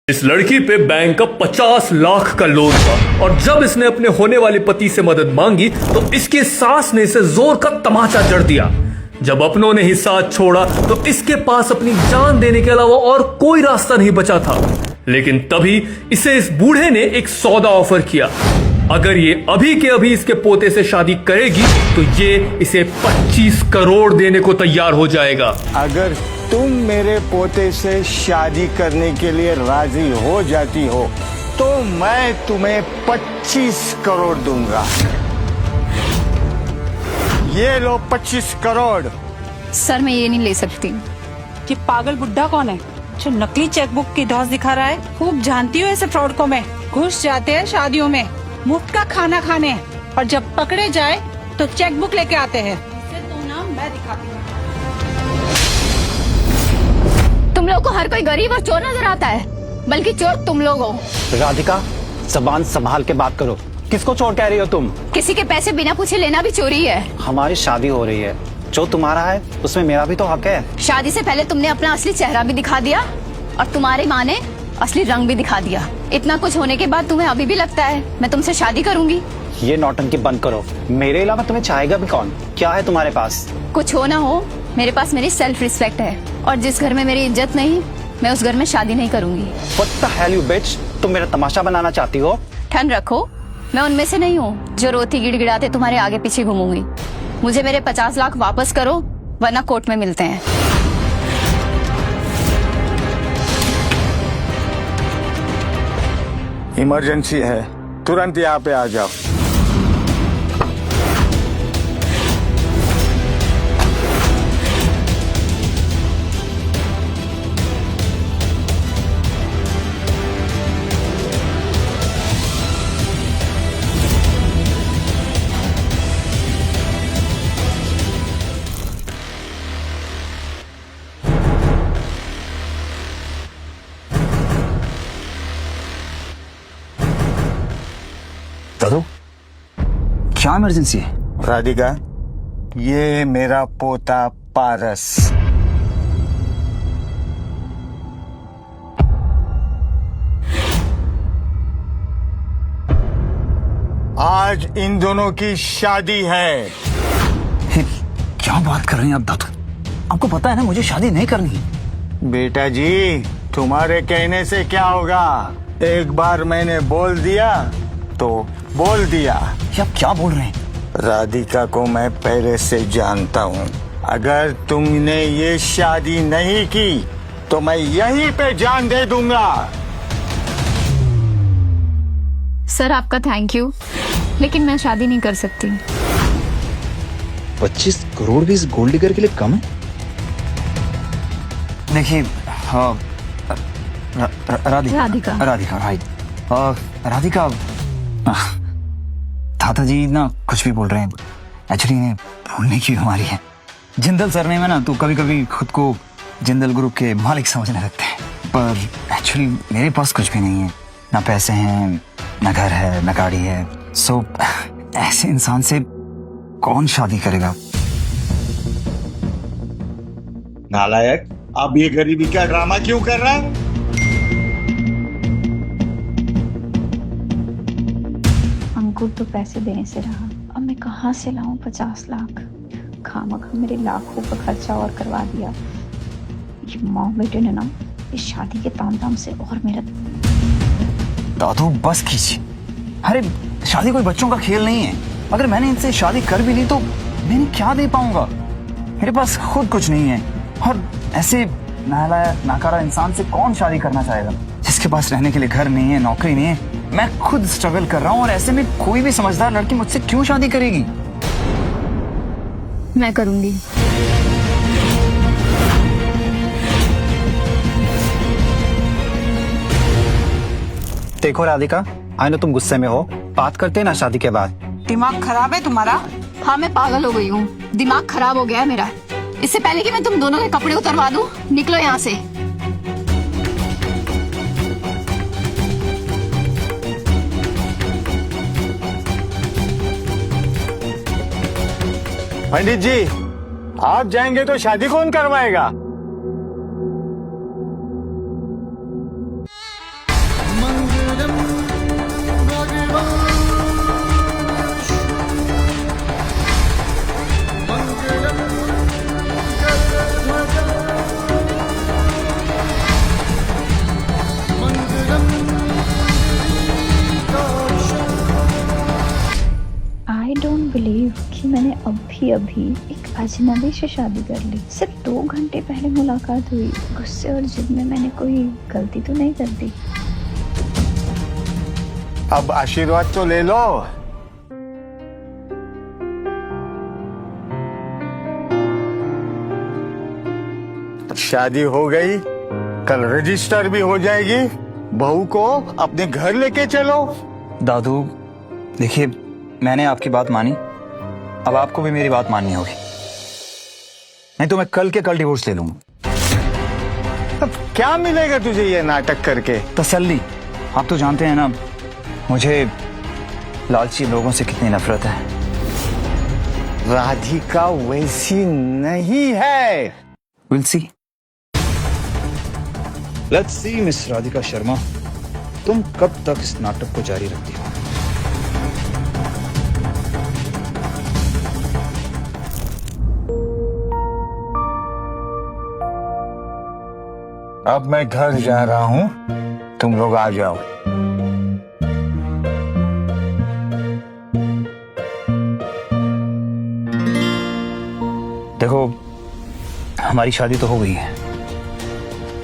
इस लड़की पे बैंक का 50 लाख का लोन था और जब इसने अपने होने वाले पति से मदद मांगी तो इसके सास ने इसे जोर का तमाचा जड़ दिया। जब अपनों ने ही साथ छोड़ा तो इसके पास अपनी जान देने के अलावा और कोई रास्ता नहीं बचा था। लेकिन तभी इसे इस बूढ़े ने एक सौदा ऑफर किया। अगर ये अभी के अभी इसके पोते से शादी करेगी तो ये इसे 25 करोड़ देने को तैयार हो जाएगा। अगर तुम मेरे पोते से शादी करने के लिए राजी हो जाती हो तो मैं तुम्हें 25 करोड़ दूंगा। ये लो 25 करोड़। सर मैं ये नहीं ले सकती। ये पागल बुड्ढा कौन है जो नकली चेकबुक की धौस दिखा रहा है? खूब जानती हूँ ऐसे फ्रॉड को मैं। घुस जाते हैं शादियों में मुफ्त का खाना खाने और जब पकड़े जाए तो चेकबुक लेके आते हैं। इसे तो ना मैं दिखाती हूँ। तुम लोग को हर कोई गरीब और चोर नजर आता है, बल्कि चोर तुम लोग हो। राधिका, जबान संभाल के बात करो। किसको चोर कह रही हो तुम? किसी के पैसे बिना पूछे लेना भी चोरी है। हमारी शादी हो रही है, जो तुम्हारा है उसमें मेरा भी तो हक है। शादी से पहले तुमने अपना असली चेहरा भी दिखा दिया और तुम्हारी माँ ने असली रंग भी दिखा दिया। इतना कुछ होने के बाद तुम्हें अभी भी लगता है मैं तुमसे शादी करूंगी? ये नौटंकी बंद करो। मेरे अलावा तुम्हें चाहेगा भी कौन? क्या है तुम्हारे पास? कुछ हो ना हो, मेरे पास मेरी सेल्फ रिस्पेक्ट है और जिस घर में मेरी इज्जत नहीं, मैं उस घर में शादी नहीं करूंगी। What the hell you bitch? तुम मेरा तमाशा बनाना चाहती हो? ठन रखो, मैं उनमें से नहीं हूँ जो रोती गिड़गिड़ाते तुम्हारे आगे पीछे घूमूंगी। मुझे मेरे 50 लाख वापस करो वरना कोर्ट में मिलते हैं। इमरजेंसी है, तुरंत यहाँ पे आ जाओ। दादू, क्या इमरजेंसी है? राधिका, ये मेरा पोता पारस। आज इन दोनों की शादी है। क्या बात कर रहे हैं आप दादू? आपको पता है ना मुझे शादी नहीं करनी। बेटा जी, तुम्हारे कहने से क्या होगा? एक बार मैंने बोल दिया तो बोल दिया। ये आप क्या बोल रहे हैं? राधिका को मैं पहले से जानता हूँ। अगर तुमने ये शादी नहीं की तो मैं यहीं पे जान दे दूंगा। सर आपका थैंक यू, लेकिन मैं शादी नहीं कर सकती। 25 करोड़ भी इस गोल्ड डिगर के लिए कम है? देखिए, राधिका राइट। राधिका, दादाजी ना कुछ भी बोल रहे हैं। एक्चुअली इन्हें भूलने की बीमारी है। जिंदल सरनेम है ना, तो कभी कभी खुद को जिंदल ग्रुप के मालिक समझने लगते हैं। पर एक्चुअली मेरे पास कुछ भी नहीं है। ना पैसे हैं, ना घर है, ना गाड़ी है। सो ऐसे इंसान से कौन शादी करेगा? नालायक, अब ये गरीबी का ड्रामा क्यों कर रहा है? अंकुर तो पैसे देने से रहा, अब मैं कहाँ से लाऊं 50 लाख? खामखा मेरे लाखों का खर्चा और करवा दिया। ये माँ बेटे ने ना इस शादी के तामझाम से और मेरा। दादू बस कीजिए। अरे शादी कोई बच्चों का खेल नहीं है। अगर मैंने इनसे शादी कर भी ली तो मैं क्या दे पाऊंगा? मेरे पास खुद कुछ नहीं है। और ऐसे नालायक नाकारा इंसान से कौन शादी करना चाहेगा जिसके पास रहने के लिए घर नहीं है, नौकरी नहीं है? मैं खुद स्ट्रगल कर रहा हूँ और ऐसे में कोई भी समझदार लड़की मुझसे क्यों शादी करेगी? मैं करूंगी। देखो राधिका, आई नो तुम गुस्से में हो। बात करते हैं ना शादी के बाद। दिमाग खराब है तुम्हारा? हाँ मैं पागल हो गई हूँ, दिमाग खराब हो गया है मेरा। इससे पहले कि मैं तुम दोनों के कपड़े उतरवा दूं, निकलो यहाँ से। पंडित जी, आप जाएंगे तो शादी कौन करवाएगा? आई डोंट बिलीव कि मैंने अभी अभी एक अजनबी से शादी कर ली। सिर्फ 2 घंटे पहले मुलाकात हुई। गुस्से और जिद में मैंने कोई गलती तो नहीं कर दी। अब आशीर्वाद तो ले लो। शादी हो गई, कल रजिस्टर भी हो जाएगी। बहू को अपने घर लेके चलो। दादू देखिए, मैंने आपकी बात मानी, अब आपको भी मेरी बात माननी होगी, नहीं तो मैं कल के कल डिवोर्स ले लूंगा। अब क्या मिलेगा तुझे ये नाटक करके? तसल्ली। आप तो जानते हैं ना मुझे लालची लोगों से कितनी नफरत है। राधिका वैसी नहीं है। Will see, let's see miss Radhika Sharma, तुम कब तक इस नाटक को जारी रखती हो। अब मैं घर जा रहा हूं, तुम लोग आ जाओ। देखो, हमारी शादी तो हो गई है,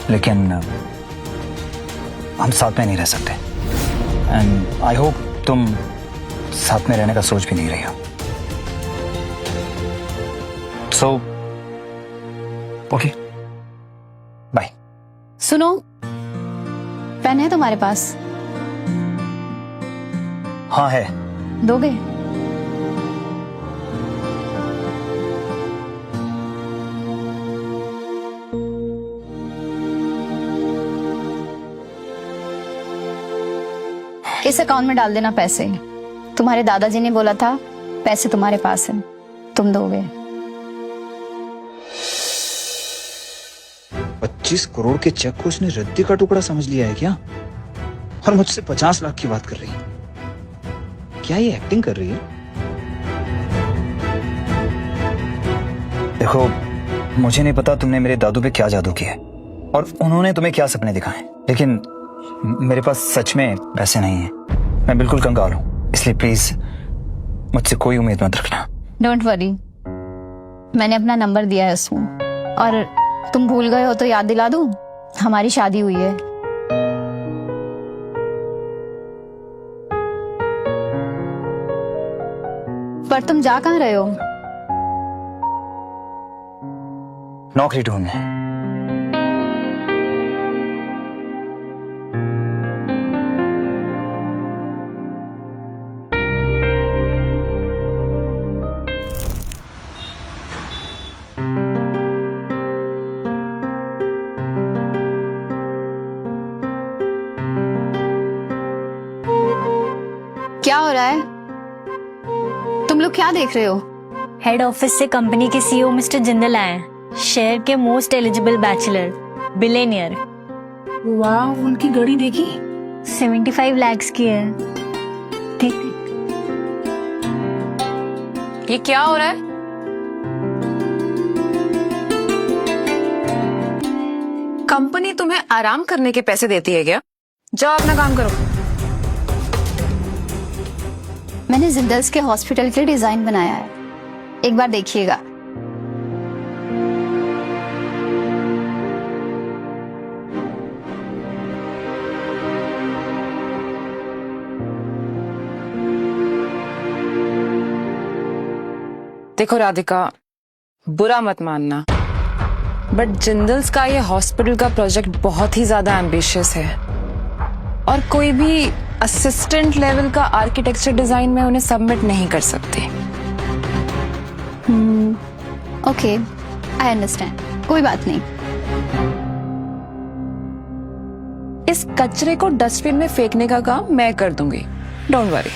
लेकिन हम साथ में नहीं रह सकते। एंड आई होप तुम साथ में रहने का सोच भी नहीं रही हो। So okay, bye. सुनो, पेन है तुम्हारे पास? हाँ है। दोगे? इस अकाउंट में डाल देना पैसे। तुम्हारे दादाजी ने बोला था पैसे तुम्हारे पास है, तुम दोगे। 25 करोड़ के चेक को उसने रद्दी का टुकड़ा समझ लिया है क्या? और मुझसे 50 लाख की बात कर रही है। क्या ये एक्टिंग कर रही है? देखो, मुझे नहीं पता तुमने मेरे दादू पे क्या जादू किया है और उन्होंने तुम्हें क्या सपने दिखाए, लेकिन मेरे पास सच में पैसे नहीं है। मैं बिल्कुल कंगाल हूं, इसलिए प्लीज मुझसे कोई उम्मीद मत रखना। डोंट वरी, मैंने अपना नंबर दिया है उसको, और तुम भूल गए हो तो याद दिला दूं, हमारी शादी हुई है। पर तुम जा कहाँ रहे हो? नौकरी ढूंढने। क्या हो रहा है? तुम लोग क्या देख रहे हो? हेड ऑफिस से कंपनी के सीईओ मिस्टर जिंदल आए हैं। शहर के मोस्ट एलिजिबल बैचलर, बिलियनियर। वाह, उनकी गाड़ी देखी? 75 lakhs की है। ठीक। ये क्या हो रहा है? कंपनी तुम्हें आराम करने के पैसे देती है क्या? जाओ अपना काम करो। मैंने जिंदल्स के हॉस्पिटल के लिए डिजाइन बनाया है, एक बार देखिएगा। देखो राधिका, बुरा मत मानना, बट जिंदल्स का ये हॉस्पिटल का प्रोजेक्ट बहुत ही ज्यादा एम्बिशियस है और कोई भी असिस्टेंट लेवल का आर्किटेक्चर डिजाइन में उन्हें सबमिट नहीं कर सकती। ओके, आई अंडरस्टैंड, कोई बात नहीं। इस कचरे को डस्टबिन में फेंकने का काम मैं कर दूंगी, डोंट वरी।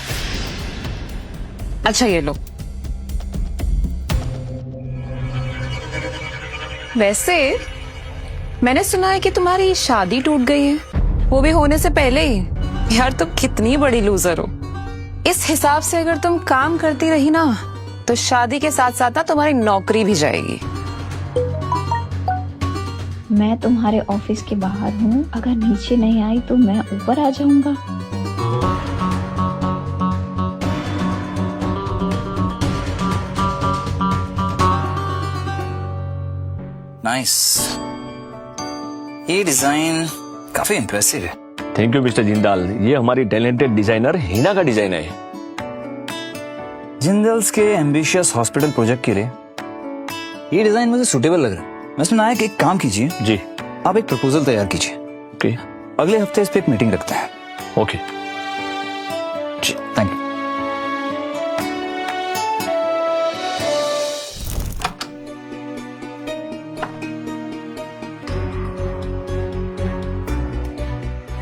अच्छा ये लो। वैसे मैंने सुना है कि तुम्हारी शादी टूट गई है। वो भी होने से पहले ही। यार तुम कितनी बड़ी लूजर हो। इस हिसाब से अगर तुम काम करती रही ना तो शादी के साथ साथ ना तुम्हारी नौकरी भी जाएगी। मैं तुम्हारे ऑफिस के बाहर हूँ, अगर नीचे नहीं आई तो मैं ऊपर आ जाऊंगा। नाइस, ये डिजाइन काफी इम्प्रेसिव है। थैंक यू मिस्टर जिंदाल, ये हमारी टैलेंटेड डिजाइनर हिना का डिजाइन है। जिंदल्स के एम्बिशियस हॉस्पिटल प्रोजेक्ट के लिए ये डिजाइन मुझे सूटेबल लग रहा है। मैं सुना है कि एक काम कीजिए जी। आप एक प्रपोजल तैयार कीजिए। ओके। अगले हफ्ते इस पे एक मीटिंग रखते हैं। Okay ji, thank you.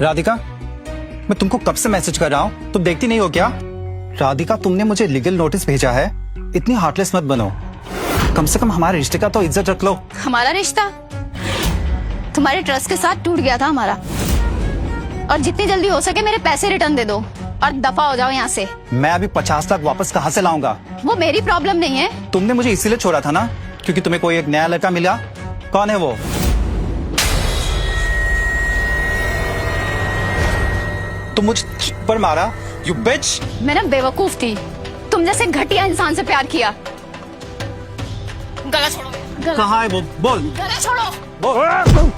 Radhika, मैं तुमको कब से मैसेज कर रहा हूँ, तुम देखती नहीं हो क्या? राधिका, तुमने मुझे लीगल नोटिस भेजा है, इतनी हार्टलेस मत बनो। कम से कम हमारे रिश्ते का तो इज्जत रख लो। हमारा रिश्ता तुम्हारे ट्रस्ट के साथ टूट गया था हमारा, और जितनी जल्दी हो सके मेरे पैसे रिटर्न दे दो और दफा हो जाओ यहाँ से। मैं अभी 50 लाख वापस कहाँ से लाऊंगा? वो मेरी प्रॉब्लम नहीं है। तुमने मुझे इसीलिए छोड़ा था ना, क्योंकि तुम्हें कोई एक नया लड़का मिला। कौन है वो? तुम मुझ पर मारा, यू बिच। मैं ना बेवकूफ थी, तुम जैसे घटिया इंसान से प्यार किया। गला छोड़ो। कहाँ है वो? बोल। गला छोड़ो। बोल।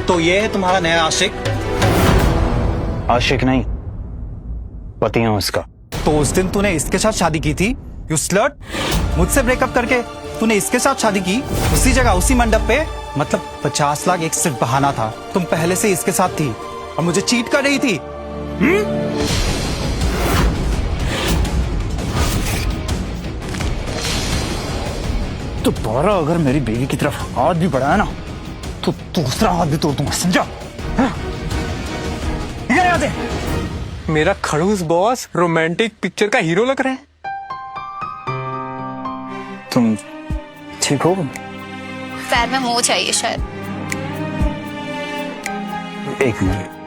तो ये है तुम्हारा नया आशिक? आशिक नहीं, पति हूं उसका। तो उस दिन तूने इसके साथ शादी की थी, यू स्लट। मुझसे ब्रेकअप करके तूने इसके साथ शादी की, उसी जगह, उसी मंडप पे। मतलब 50 लाख एक सिर्फ बहाना था, तुम पहले से इसके साथ थी और मुझे चीट कर रही थी। तो दोबारा अगर मेरी बेटी की तरफ हाथ भी बढ़ाया ना तो दूसरा हाथ भी तोड़ दूंगा, समझा? याद है? मेरा खड़ूस बॉस रोमांटिक पिक्चर का हीरो लग रहा है। तुम ठीक हो? पैर में मोच चाहिए शायद। एक मिनट।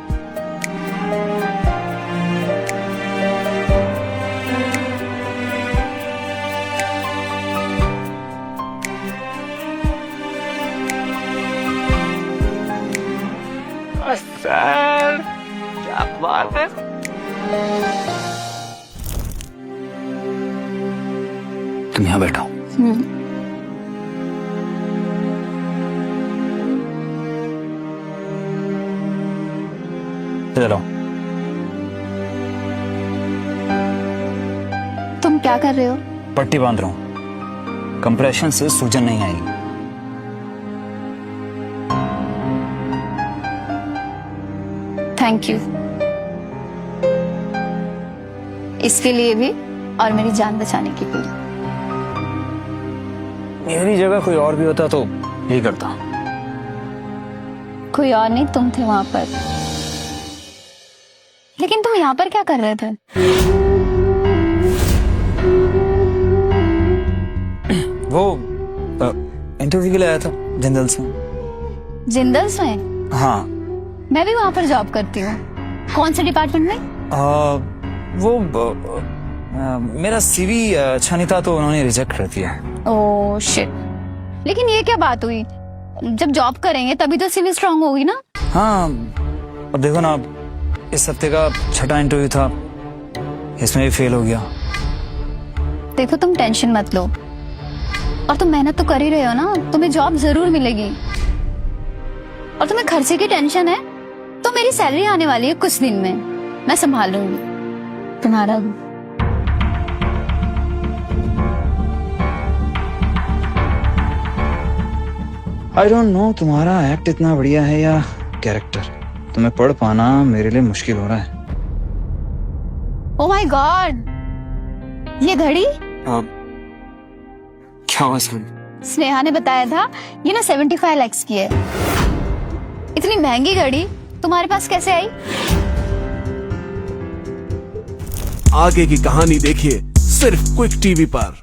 सर क्या बात है। तुम यहाँ बैठो। चलो। तुम क्या कर रहे हो? पट्टी बांध रहा हूं, कंप्रेशन से सूजन नहीं आएगी। थैंक यू, इसके लिए भी और मेरी जान बचाने के लिए। मेरी जगह कोई और भी होता तो यही करता। कोई और नहीं, तुम थे वहां पर। लेकिन तुम यहाँ पर क्या कर रहे थे? वो इंटरव्यू के लिए आया था जिंदल्स में। जिंदल्स में? हाँ। मैं भी वहां पर जॉब करती हूँ। कौन से डिपार्टमेंट में? मेरा सीवी अच्छा नहीं था तो उन्होंने रिजेक्ट कर दिया। Oh shit. लेकिन ये क्या बात हुई? जब जॉब करेंगे तभी तो सीवी स्ट्रांग होगी ना। हाँ, अब देखो ना, इस हफ्ते का 6ठा इंटरव्यू था, इसमें भी फेल हो गया। देखो तुम टेंशन मत लो, और तुम मेहनत तो कर ही रहे हो ना, तुम्हें जॉब जरूर मिलेगी। और तुम्हें खर्चे की टेंशन है तो मेरी सैलरी आने वाली है कुछ दिन में, मैं संभाल लूंगी तुम्हारा। आई डोंट नो तुम्हारा एक्ट इतना बढ़िया है या कैरेक्टर, तुम्हें पढ़ पाना मेरे लिए मुश्किल हो रहा है। ओह माय गॉड, ये घड़ी क्या हुआ सर? स्नेहा ने बताया था ये ना 75 लाख की है। इतनी महंगी घड़ी तुम्हारे पास कैसे आई? आगे की कहानी देखिए सिर्फ क्विक टीवी पर।